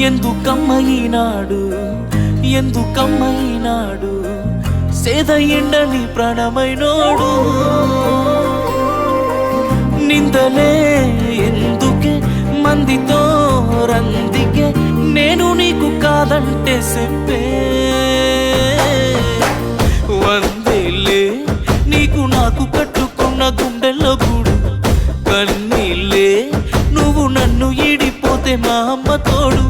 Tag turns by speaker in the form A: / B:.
A: ఎందుకమ్మయినాడు ఎందుకమ్మయినాడు సేద ఎండని ప్రాణమైనోడు నిందలే ఎందుకే మందితో రందికే నేను నీకు కాదంటే చెప్పే వందేలే నీకు నాకు కట్టుకున్న గుండెల్లో గూడు కన్నీళ్ళే నువ్వు నన్ను ఈడిపోతే మా అమ్మ తోడు